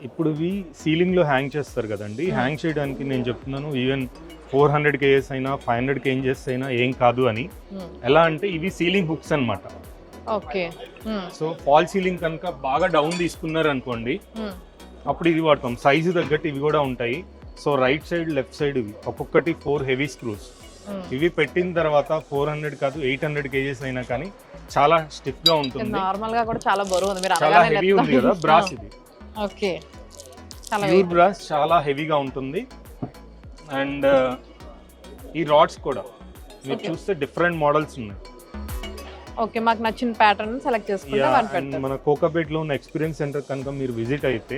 ఇప్పుడు ఇవి సీలింగ్లో హ్యాంగ్ చేస్తారు కదండి, హ్యాంగ్ చేయడానికి నేను చెప్తున్నాను ఈవెన్ 400 kgs అయినా 500 kgs అయినా ఏం కాదు అని. ఎలా అంటే ఇవి సీలింగ్ హుక్స్ అన్నమాట. ఓకే. సో ఫాల్ సీలింగ్ కనుక బాగా డౌన్ తీసుకున్నారు అనుకోండి, అప్పుడు ఇది వాడతాం. సైజు తగ్గట్టు ఇవి కూడా ఉంటాయి. So right side left side ఇవి ఒక్కొక్కటి 4 హెవీ స్క్రూస్. ఇవి పెట్టిన తర్వాత 400 కాదు 800 kgs అయినా కానీ చాలా స్టిఫ్ గా ఉంటుంది. నార్మల్ గా కూడా చాలా బరువు ఉంది, మీరు చాలా హెవీ ఉంది కదా బ్రాస్. ఇది ఓకే, చాలా ప్యూర్ బ్రాస్, చాలా హెవీగా ఉంటుంది. అండ్ ఈ రాడ్స్ కూడా మీరు చూస్తే డిఫరెంట్ మోడల్స్ ఉన్నాయి. ఓకే, మాకు నచ్చిన ప్యాటర్న్ సెలెక్ట్ చేసుకుంటే మన కోకాపేట్ లో ఉన్న ఎక్స్పీరియన్స్ సెంటర్ కనుక మీరు విజిట్ అయితే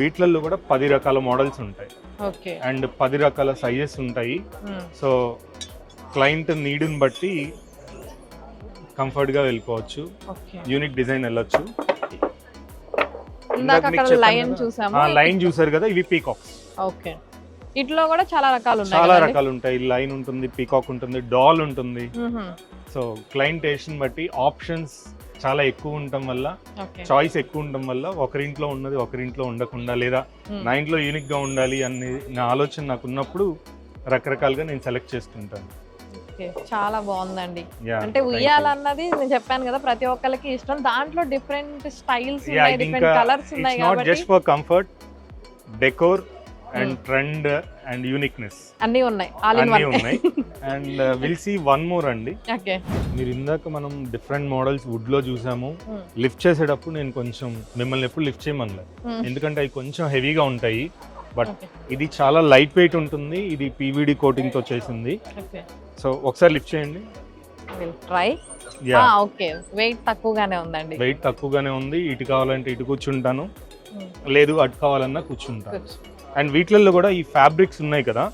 వీటిల్లో కూడా 10 రకాల మోడల్స్ ఉంటాయి. ఓకే. అండ్ 10 రకాల సైజెస్ ఉంటాయి. సో క్లయింట్ నీడ్ని బట్టి కంఫర్ట్ గా వెళ్ళిపోవచ్చు, యూనిక్ డిజైన్ వెళ్ళొచ్చు. లైన్ చూసారు కదా, ఇవి పీకాక్స్. ఓకే, ఇట్లో కూడా చాలా రకాలు ఉన్నాయి. చాలా రకాలు ఉంటాయి. లైన్ ఉంటుంది, పీకాక్ ఉంటుంది, డాల్ ఉంటుంది. సో క్లయింట్ టేస్ట్ బట్టి ఆప్షన్స్ చాలా ఎక్కువ ఉండటం వల్ల, చాయిస్ ఎక్కువ ఉండటం వల్ల ఒకరింట్లో ఉన్నది ఒకరింట్లో ఉండకుండా, లేదా నా ఇంట్లో యూనిక్ గా ఉండాలి అనే నా ఆలోచన నాకు ఉన్నప్పుడు రకరకాలుగా నేను సెలెక్ట్ చేసుకుంటాను. చాలా బాగుందండి. అంటే ఉయ్యాలన్నది నేను చెప్పాను కదా, ప్రతి ఒక్కరికి ఇష్టం. దాంట్లో డిఫరెంట్ స్టైల్స్ ఉన్నాయి, డిఫరెంట్ కలర్స్ ఉన్నాయి కాబట్టి not just for comfort, decor and trend and uniqueness అన్నీ ఉన్నాయి. And will see one more అండి. ఓకే, మీరు ఇందాక మనం డిఫరెంట్ మోడల్స్ వుడ్ లో చూసాము. లిఫ్ట్ చేసేటప్పుడు నేను కొంచెం మిమ్మల్ని ఎప్పుడు లిఫ్ట్ చేయమనలేదు, ఎందుకంటే అవి కొంచెం హెవీగా ఉంటాయి. బట్ ఇది చాలా లైట్ వెయిట్ ఉంటుంది. ఇది పీవీడీ కోటింగ్ తో చేసింది. సో ఒకసారి లిఫ్ట్ చేయండి. ట్రై. ఓకే, వెయిట్ తక్కువగానే ఉందండి. వెయిట్ తక్కువగానే ఉంది. ఇటు కావాలంటే ఇటు కూర్చుంటాను, లేదు అటు కావాలన్నా కూర్చుంటాను. అండ్ వీటిల్లో కూడా ఈ ఫ్యాబ్రిక్స్ ఉన్నాయి కదా,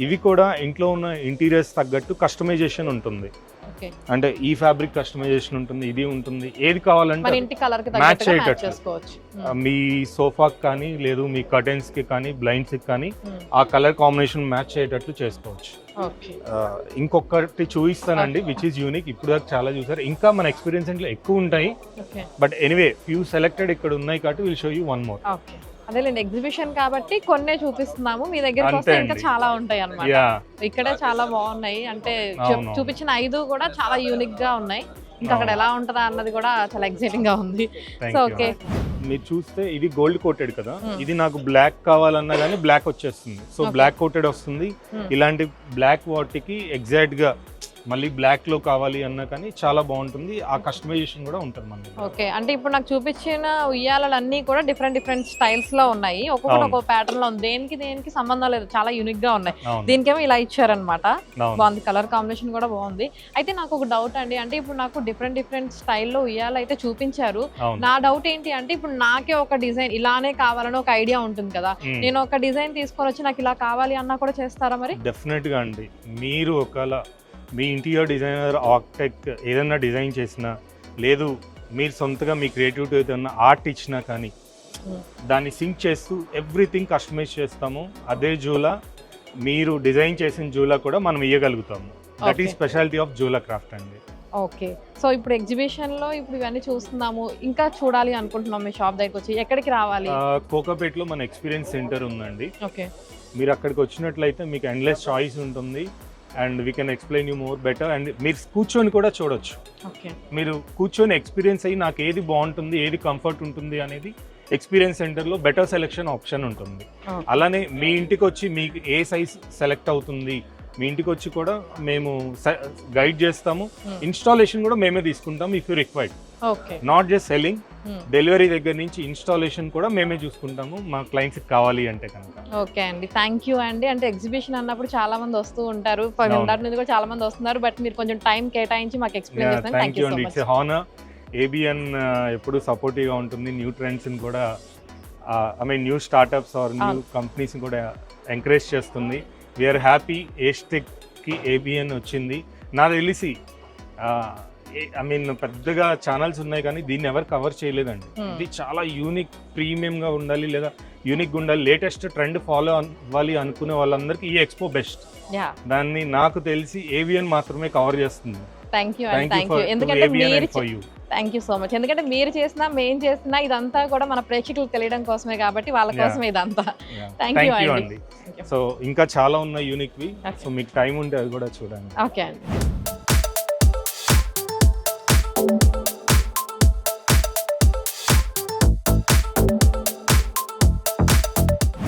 ఇవి కూడా ఇంట్లో ఉన్న ఇంటీరియర్స్ తగ్గట్టు కస్టమైజేషన్ ఉంటుంది. అంటే ఈ ఫ్యాబ్రిక్ కస్టమైజేషన్ ఉంటుంది, ఇది ఉంటుంది. ఏది కావాలంటే మ్యాచ్ అయ్యేటట్టు మీ సోఫాకి కానీ, లేదు మీ కర్టెన్స్ కి కానీ, బ్లైండ్స్ కి కానీ ఆ కలర్ కాంబినేషన్ మ్యాచ్ అయ్యేటట్లు చేసుకోవచ్చు. ఇంకొకటి చూపిస్తానండి, విచ్ ఈస్ యూనిక్. ఇప్పుడు దాకా చాలా చూసారు, ఇంకా మన ఎక్స్పీరియన్స్ ఇంట్లో ఎక్కువ ఉంటాయి. బట్ ఎనీవే ఫ్యూ సెలెక్టెడ్ ఇక్కడ ఉన్నాయి కాబట్టి will show you one more. అదే నేను ఎగ్జిబిషన్ కాబట్టి కొన్నే చూపిస్తున్నాము, మీ దగ్గరికి వస్తే ఇంకా చాలా ఉంటాయి అన్నమాట. ఇక్కడే చాలా బాగున్నాయి. అంటే చూపించిన 5 కూడా చాలా యూనిక్ గా ఉన్నాయి. ఇంకా అక్కడ ఎలా ఉంటుందా అన్నది కూడా చాలా ఎక్సైటింగ్ గా ఉంది. సో ఓకే, మీరు చూస్తే ఇది గోల్డ్ కోటెడ్ కదా, ఇది నాకు బ్లాక్ కావాలన్నా కానీ బ్లాక్ వచ్చేస్తుంది. సో బ్లాక్ కోటెడ్ వస్తుంది. ఇలాంటి బ్లాక్ వాటికి ఎగ్జాక్ట్ గా మళ్ళీ బ్లాక్ లో కావాలి అన్నా కానీ చాలా బాగుంటుంది. ఆ కస్టమైజేషన్ కూడా ఉంటుంది మనకి. ఓకే, అంటే ఇప్పుడు నాకు చూపించిన ఉయ్యాలన్నీ కూడా డిఫరెంట్ స్టైల్స్ లో ఉన్నాయి. ఒక్కొక్కటి ఒక్కొక్క ప్యాటర్న్ లో ఉంది. దేనికి సంబంధం లేదు, చాలా యూనిక్ గా ఉన్నాయి. దీనికేమో ఇలా ఇచ్చారనమాట. బాగుంది, కలర్ కాంబినేషన్ కూడా బాగుంది. అయితే నాకు ఒక డౌట్ అండి, అంటే ఇప్పుడు నాకు డిఫరెంట్ స్టైల్లో ఉయ్యాలు అయితే చూపించారు. నా డౌట్ ఏంటి అంటే, ఇప్పుడు నాకే ఒక డిజైన్ ఇలానే కావాలని ఒక ఐడియా ఉంటుంది కదా, నేను ఒక డిజైన్ తీసుకొని వచ్చి నాకు ఇలా కావాలి అన్నా కూడా చేస్తారా మరి? డెఫినెట్ గా అండి. మీరు ఒకవేళ మీ ఇంటీరియర్ డిజైనర్, ఆర్కిటెక్ట్ ఏదన్నా డిజైన్ చేసినా, లేదు మీరు సొంతగా మీ క్రియేటివిటీ ఏదన్నా ఆర్ట్ ఇచ్చినా కానీ దాన్ని సింక్ చేస్తూ ఎవ్రీథింగ్ కస్టమైజ్ చేస్తాము. అదే జూలా మీరు డిజైన్ చేసిన జూలా కూడా మనం ఇవ్వగలుగుతాము. దట్ ఈస్ స్పెషాలిటీ ఆఫ్ జూలా క్రాఫ్ట్ అండి. ఓకే, సో ఇప్పుడు ఎగ్జిబిషన్ లో ఇప్పుడు ఇవన్నీ చూస్తున్నాము, ఇంకా చూడాలి అనుకుంటున్నాం. మీ షాప్ దగ్గరికి వచ్చి ఎక్కడికి రావాలి? కోకాపేట్ లో మన ఎక్స్పీరియన్స్ సెంటర్ ఉందండి. ఓకే, మీరు అక్కడికి వచ్చినట్లయితే మీకు ఎండ్లెస్ చాయిస్ ఉంటుంది. And we can explain you more better. And మీరు కూర్చొని కూడా చూడొచ్చు. మీరు కూర్చొని ఎక్స్పీరియన్స్ అయ్యి నాకు ఏది బాగుంటుంది, ఏది కంఫర్ట్ ఉంటుంది అనేది ఎక్స్పీరియన్స్ సెంటర్లో బెటర్ సెలెక్షన్ ఆప్షన్ ఉంటుంది. అలానే మీ ఇంటికి వచ్చి మీకు ఏ సైజ్ సెలెక్ట్ అవుతుంది, మీ ఇంటికి వచ్చి కూడా మేము గైడ్ చేస్తాము. ఇన్స్టాలేషన్ కూడా మేమే తీసుకుంటాము if you required. Not just selling, delivery దగ్గర నుంచి ఇన్స్టాలేషన్ కూడా మేమే చూసుకుంటాము మా క్లయింట్స్ కావాలి అంటే కనుక. ఓకే అండి, థ్యాంక్ యూ అండి. అంటే ఎగ్జిబిషన్ అన్నప్పుడు చాలా మంది వస్తూ ఉంటారు, నుంచి కూడా చాలా మంది వస్తున్నారు. బట్ మీరు కొంచెం టైం కేటాయించి మాకు ఎక్స్ప్లెయిన్ చేస్తారు. థ్యాంక్ యూ అండి. It's honour. ఏబిఎన్ ఎప్పుడు సపోర్టివ్గా ఉంటుంది. న్యూ ట్రెండ్స్ని కూడా, I mean new startups or new కంపెనీస్ని కూడా ఎంకరేజ్ చేస్తుంది. వీఆర్ హ్యాపీ ఏస్టెక్కి ఏబిఎన్ వచ్చింది. నాకు తెలిసి ఐ మీన్ పెద్దగా ఛానల్స్ ఉన్నాయి కానీ దీన్ని ఎవరు కవర్ చేయలేదండి. ఇది చాలా యూనిక్, ప్రీమియంగా ఉండాలి, లేదా యూనిక్గా ఉండాలి, లేటెస్ట్ ట్రెండ్ ఫాలో అవ్వాలి అనుకునే వాళ్ళందరికీ ఈ ఎక్స్పో బెస్ట్. దాన్ని నాకు తెలిసి ఏవిఎన్ మాత్రమే కవర్ చేస్తుంది. థ్యాంక్ యూ అండి, థ్యాంక్ యూ థ్యాంక్ యూ. ఎందుకంటే మీరు for you. Thank you so much. ఎందుకంటే మీరు చేసినా మేం చేసినా ఇదంతా కూడా మన ప్రేక్షకులకు తెలియడం కోసమే కాబట్టి వాళ్ళ కోసమే ఇదంతా. థ్యాంక్ యూ థ్యాంక్ యూ అండి. అండి. సో ఇంకా చాలా ఉన్నాయి యూనిక్ వి, Okay. సో మీకు టైం ఉంటే అది కూడా చూడండి. ఓకే అండి.